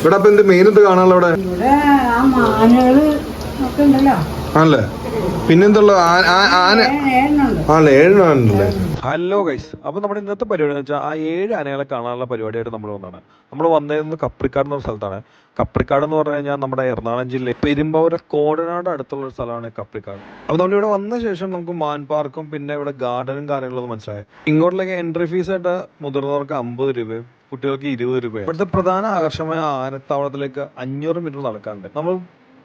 ഇവിടെ അപ്പൊ എന്ത് മെയിൻ എന്ത് കാണാനുള്ള ഇവിടെ? ആണല്ലേ? പിന്നെന്തുള്ള ആന? ആണല്ലേ, 7 ആനണ്ടല്ലേ? ഹലോ ഗൈസ്, അപ്പൊ നമ്മുടെ ഇന്നത്തെ പരിപാടി എന്ന് വെച്ചാൽ ആ 7 ആനകളെ കാണാനുള്ള പരിപാടിയായിട്ട് നമ്മൾ വന്നതാണ്. നമ്മൾ വന്നിരുന്നത് കപ്രിക്കാട് എന്ന സ്ഥലത്താണ്. കപ്രിക്കാട് എന്ന് പറഞ്ഞു കഴിഞ്ഞാൽ നമ്മുടെ എറണാകുളം ജില്ലയിൽ പെരുമ്പാവൂർ കോടനാട് അടുത്തുള്ള ഒരു സ്ഥലമാണ് കപ്രിക്കാട്. അപ്പൊ നമ്മളിവിടെ വന്ന ശേഷം നമുക്ക് മാൻ പാർക്കും പിന്നെ ഇവിടെ ഗാർഡനും കാര്യങ്ങളൊന്നും മനസ്സിലായി. ഇങ്ങോട്ടേക്ക് എൻട്രി ഫീസ് ആയിട്ട് മുതിർന്നവർക്ക് 50 രൂപയും കുട്ടികൾക്ക് 20 രൂപയും. ഇവിടുത്തെ പ്രധാന ആകർഷമായ ആനത്താവളത്തിലേക്ക് 500 മീറ്റർ നടക്കാറുണ്ട്. നമ്മൾ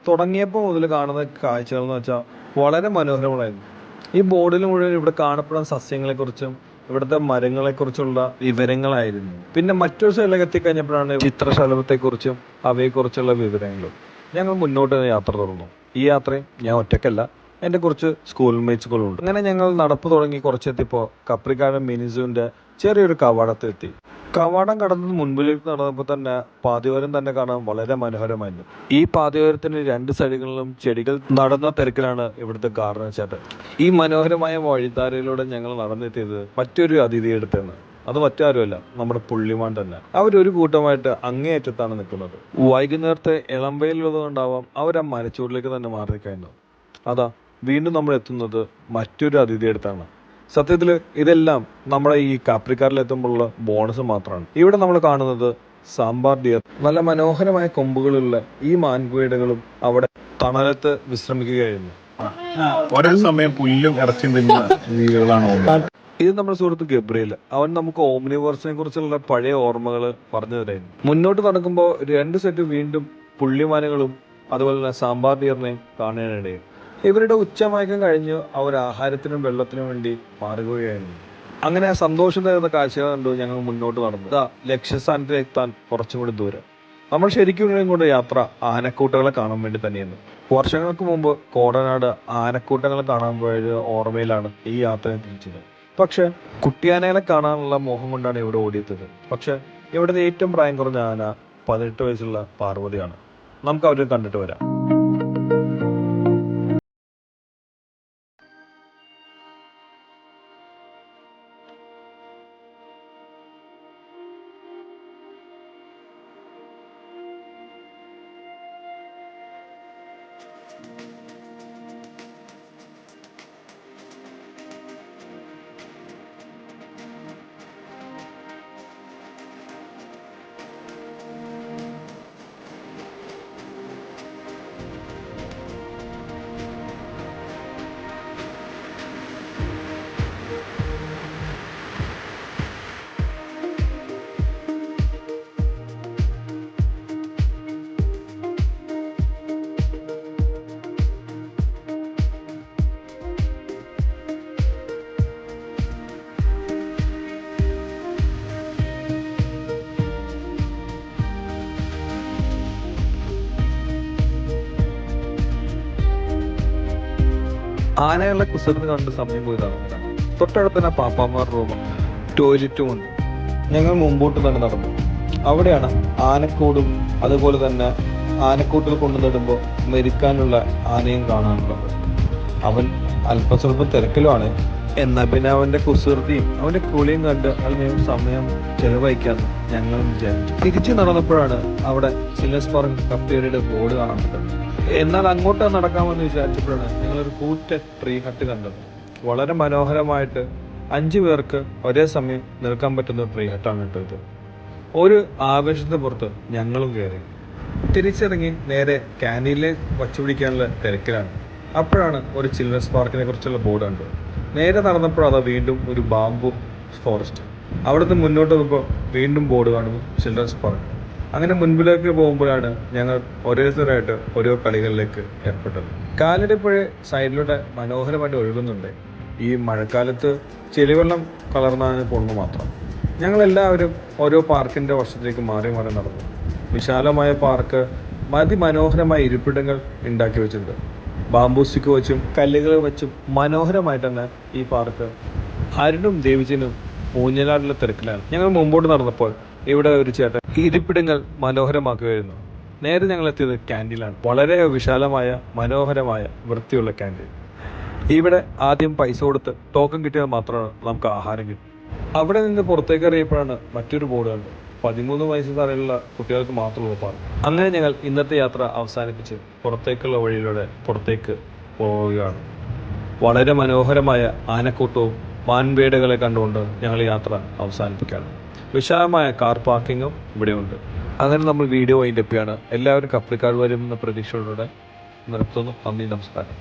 തുടങ്ങിയപ്പോൾ മുതൽ കാണുന്ന കാഴ്ചകൾ എന്ന് വെച്ചാൽ വളരെ മനോഹരങ്ങളായിരുന്നു. ഈ ബോർഡിൽ മുഴുവൻ ഇവിടെ കാണപ്പെടുന്ന സസ്യങ്ങളെക്കുറിച്ചും ഇവിടുത്തെ മരങ്ങളെക്കുറിച്ചുള്ള വിവരങ്ങളായിരുന്നു. പിന്നെ മറ്റൊരു സ്ഥലത്തേക്ക് എത്തിക്കഴിഞ്ഞപ്പോഴാണ് ചിത്രശലഭത്തെക്കുറിച്ചും അവയെക്കുറിച്ചുള്ള വിവരങ്ങളും. ഞങ്ങൾ മുന്നോട്ട് യാത്ര തുടർന്നു. ഈ യാത്രയും ഞാൻ ഒറ്റയ്ക്കല്ല, എൻ്റെ കുറച്ച് സ്കൂൾ മേറ്റ്സുകളുണ്ട്. അങ്ങനെ ഞങ്ങൾ നടപ്പ് തുടങ്ങി കുറച്ചെത്തിയപ്പോൾ കപ്രിക്കാട് മിനിസൂവിൻ്റെ ചെറിയൊരു കവാടത്തെത്തി. കവാടം കടന്നത് മുൻപിലേക്ക് നടന്നപ്പോൾ തന്നെ പാതയോരം തന്നെ കാണാൻ വളരെ മനോഹരമായിരുന്നു. ഈ പാതയോരത്തിന് 2 സൈഡുകളിലും ചെടികൾ നടന്ന തിരക്കിലാണ് ഇവിടുത്തെ ഗാർഡൻ ചേട്ടൻ. ഈ മനോഹരമായ വഴിത്താരയിലൂടെ ഞങ്ങൾ നടന്നെത്തിയത് മറ്റൊരു അതിഥിയെടുത്താണ്. അത് മറ്റാരുമല്ല, നമ്മുടെ പുള്ളിമാൻ തന്നെ. അവരൊരു കൂട്ടമായിട്ട് അങ്ങേയറ്റത്താണ് നിൽക്കുന്നത്. വൈകുന്നേരത്തെ ഇളംവെയിലുള്ളതുകൊണ്ടാവാം അവർ ആ മരച്ചൂടിലേക്ക് തന്നെ മാറിക്കഴിഞ്ഞു. അതാ വീണ്ടും നമ്മൾ എത്തുന്നത് മറ്റൊരു അതിഥിയെടുത്താണ്. സത്യത്തിൽ ഇതെല്ലാം നമ്മുടെ ഈ കാപ്രിക്കാരിലെത്തുമ്പോഴുള്ള ബോണസ് മാത്രമാണ്. ഇവിടെ നമ്മൾ കാണുന്നത് സാമ്പാർ ഡിയർ. നല്ല മനോഹരമായ കൊമ്പുകളുള്ള ഈ മാൻപേടകളും അവിടെ തണലത്ത് വിശ്രമിക്കുകയായിരുന്നു. ഒരേ സമയം പുല്ലും ഇറച്ചി തിന്നുന്ന ജീവികളാണ്. ഇത് നമ്മുടെ സുഹൃത്ത് ഗബ്രിയേൽ. അവൻ നമുക്ക് ഓംനിവേഴ്സിനെ കുറിച്ചുള്ള പഴയ ഓർമ്മകൾ പറഞ്ഞു തരായിരുന്നു. മുന്നോട്ട് നടക്കുമ്പോൾ 2 സെറ്റ് വീണ്ടും പുള്ളിമാനുകളും അതുപോലെ തന്നെ സാമ്പാർ ഡിയറിനെയും കാണാനിടയും. ഇവരുടെ ഉച്ചമയക്കം കഴിഞ്ഞ് അവർ ആഹാരത്തിനും വെള്ളത്തിനും വേണ്ടി മാറുകയായിരുന്നു. അങ്ങനെ സന്തോഷം തരുന്ന കാഴ്ചകൾ കണ്ടു ഞങ്ങൾ മുന്നോട്ട് നടന്നു. ലക്ഷ്യസ്ഥാനത്തിൽ എത്താൻ കുറച്ചും കൂടി ദൂരം. നമ്മൾ ശരിക്കും കൊണ്ട് യാത്ര ആനക്കൂട്ടങ്ങളെ കാണാൻ വേണ്ടി തന്നെയാണ്. വർഷങ്ങൾക്ക് മുമ്പ് കോടനാട് ആനക്കൂട്ടങ്ങളെ കാണാൻ പോയത് ഓർമ്മയിലാണ് ഈ യാത്ര തിരിച്ചത്. പക്ഷെ കുട്ടിയാനകളെ കാണാനുള്ള മോഹം കൊണ്ടാണ് ഇവിടെ ഓടിയെത്തത്. പക്ഷെ ഇവിടുത്തെ ഏറ്റവും പ്രായം കുറഞ്ഞ ആന 18 വയസ്സുള്ള പാർവതിയാണ്. നമുക്ക് അവരെ കണ്ടിട്ട് വരാം. ആനകളുടെ കുസൃതി കണ്ട് സമയം പോയി നടന്നതാണ്. തൊട്ടടുത്ത് തന്നെ പാപ്പാമാർ റൂമും ടോയ്ലറ്റും ഉണ്ട്. ഞങ്ങൾ മുമ്പോട്ട് തന്നെ നടന്നു. അവിടെയാണ് ആനക്കൂടും അതുപോലെ തന്നെ ആനക്കൂട്ടിൽ കൊണ്ടുനടുമ്പോൾ മെരിക്കാനുള്ള ആനയും കാണാനുള്ളത്. അവൻ അല്പസ്വല്പം തിരക്കിലുമാണ്. എന്നാൽ പിന്നെ അവന്റെ കുസൃതിയും അവന്റെ കുളിയും കണ്ട് അതിന് സമയം ചെലവഴിക്കാന്ന് ഞങ്ങൾ വിചാരിച്ചു. തിരിച്ചു നടന്നപ്പോഴാണ് അവിടെ ചിൽഡ്രൻസ് പാർക്ക് കഫ്റ്റേറിയയുടെ ബോർഡ് കാണാൻ പറ്റുന്നത്. എന്നാൽ അങ്ങോട്ട് നടക്കാമെന്ന് വിചാരിച്ചപ്പോഴാണ് ഞങ്ങളൊരു കൂറ്റൻ ട്രീ ഹട്ട് കണ്ടത്. വളരെ മനോഹരമായിട്ട് 5 പേർക്ക് ഒരേ സമയം നിൽക്കാൻ പറ്റുന്ന ട്രീ ഹട്ടാണ് ഇട്ടത്. ഒരു ആവേശത്തിന് പുറത്ത് ഞങ്ങളും കയറി. തിരിച്ചിറങ്ങി നേരെ ക്യാൻറ്റീനിലേക്ക് വച്ചുപിടിക്കാനുള്ള തിരക്കിലാണ്. അപ്പോഴാണ് ഒരു ചിൽഡ്രൻസ് പാർക്കിനെ കുറിച്ചുള്ള ബോർഡ് കണ്ടത്. നേരെ നടന്നപ്പോഴാണ് വീണ്ടും ഒരു ബാംബു ഫോറസ്റ്റ്. അവിടുന്ന് മുന്നോട്ട് പോകുമ്പോൾ വീണ്ടും ബോർഡ് കാണുന്നു ചിൽഡ്രൻസ് പാർക്ക്. അങ്ങനെ മുൻപിലേക്ക് പോകുമ്പോഴാണ് ഞങ്ങൾ ഓരോരുത്തരായിട്ട് ഓരോ കളികളിലേക്ക് ഏർപ്പെട്ടത്. കാലടിപ്പുഴ സൈഡിലൂടെ മനോഹരമായിട്ട് ഒഴുകുന്നുണ്ട്. ഈ മഴക്കാലത്ത് ചെളിവെള്ളം കളർന്നാണ് പോകുന്നു മാത്രം. ഞങ്ങളെല്ലാവരും ഓരോ പാർക്കിൻ്റെ വശത്തേക്ക് മാറി മാറി നടന്നു. വിശാലമായ പാർക്ക് മനോഹരമായ ഇരിപ്പിടങ്ങൾ ഉണ്ടാക്കി വെച്ചിട്ടുണ്ട്. ബാംബൂ സ്റ്റിക്ക് വെച്ചും കല്ലുകൾ വെച്ചും മനോഹരമായിട്ട് തന്നെ ഈ പാർക്ക്. അരുണും ദേവിച്ചനും ഊഞ്ഞലാടുള്ള തിരക്കിലാണ്. ഞങ്ങൾ മുമ്പോട്ട് നടന്നപ്പോൾ ഇവിടെ ഒരു ചേട്ടൻ ഇരിപ്പിടങ്ങൾ മനോഹരമാക്കുകയായിരുന്നു. നേരെ ഞങ്ങൾ എത്തിയത് ക്യാൻറ്റീനിലാണ്. വളരെ വിശാലമായ മനോഹരമായ വൃത്തിയുള്ള ക്യാൻറ്റീൻ. ഇവിടെ ആദ്യം പൈസ കൊടുത്ത് ടോക്കൺ കിട്ടിയാൽ മാത്രമാണ് നമുക്ക് ആഹാരം കിട്ടും. അവിടെ നിന്ന് പുറത്തേക്ക് ഇറങ്ങിയപ്പോഴാണ് മറ്റൊരു ബോർഡ് കണ്ടത്. 13 വയസ്സ് താഴെയുള്ള കുട്ടികൾക്ക് മാത്രമുള്ള പാർക്ക്. അങ്ങനെ ഞങ്ങൾ ഇന്നത്തെ യാത്ര അവസാനിപ്പിച്ച് പുറത്തേക്കുള്ള വഴിയിലൂടെ പുറത്തേക്ക് പോവുകയാണ്. വളരെ മനോഹരമായ ആനക്കൂട്ടവും മാൻപേടകളെ കണ്ടുകൊണ്ട് ഞങ്ങൾ യാത്ര അവസാനിപ്പിക്കുകയാണ്. വിശാലമായ കാർ പാർക്കിങ്ങും ഇവിടെയുണ്ട്. അങ്ങനെ നമ്മൾ വീഡിയോ വൈൻഡപ്പ് ചെയ്യാണ്. എല്ലാവരും കപ്രിക്കാട് വരുമെന്ന പ്രതീക്ഷയോടെ നിർത്തുന്നു. നന്ദി, നമസ്കാരം.